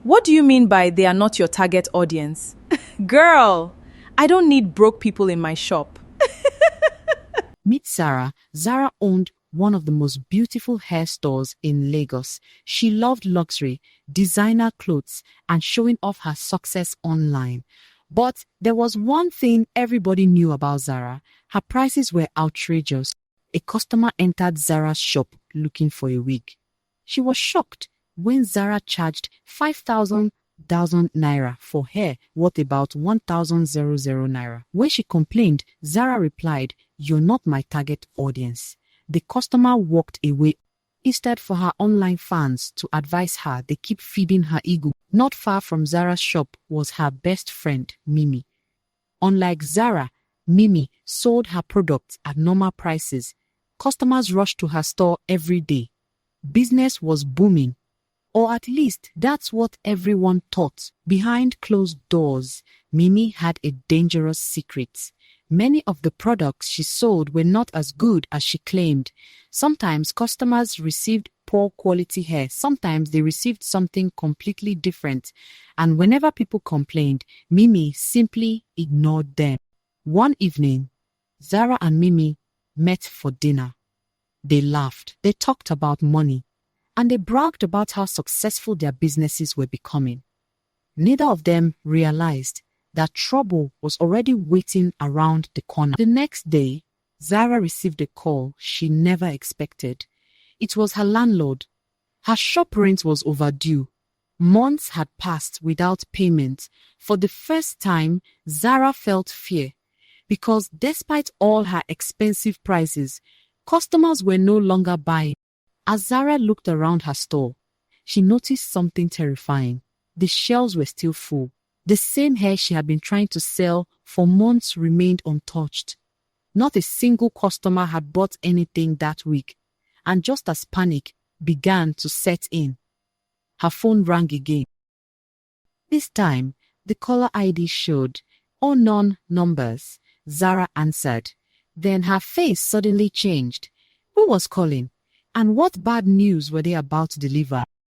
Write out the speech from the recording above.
What do you mean by they are not your target audience? Girl, I don't need broke people in my shop. Meet Zara. Zara owned one of the most beautiful hair stores in Lagos. She loved luxury, designer clothes, and showing off her success online. But there was one thing everybody knew about Zara. Her prices were outrageous. A customer entered Zara's shop looking for a wig. She was shocked when Zara charged 5,000 naira for hair worth about 1,000 naira. When she complained, Zara replied, "You're not my target audience." The customer walked away. Instead, for her online fans to advise her, they keep feeding her ego. Not far from Zara's shop was her best friend, Mimi. Unlike Zara, Mimi sold her products at normal prices. Customers rushed to her store every day. Business was booming. Or at least that's what everyone thought. Behind closed doors, Mimi had a dangerous secret. Many of the products she sold were not as good as she claimed. Sometimes customers received poor quality hair. Sometimes they received something completely different. And whenever people complained, Mimi simply ignored them. One evening, Zara and Mimi met for dinner. They laughed. They talked about money. And they bragged about how successful their businesses were becoming. Neither of them realized that trouble was already waiting around the corner. The next day, Zara received a call she never expected. It was her landlord. Her shop rent was overdue. Months had passed without payment. For the first time, Zara felt fear because despite all her expensive prices, customers were no longer buying. As Zara looked around her store, she noticed something terrifying. The shelves were still full. The same hair she had been trying to sell for months remained untouched. Not a single customer had bought anything that week. And just as panic began to set in, her phone rang again. This time, the caller ID showed unknown numbers. Zara answered. Then her face suddenly changed. Who was calling? And what bad news were they about to deliver?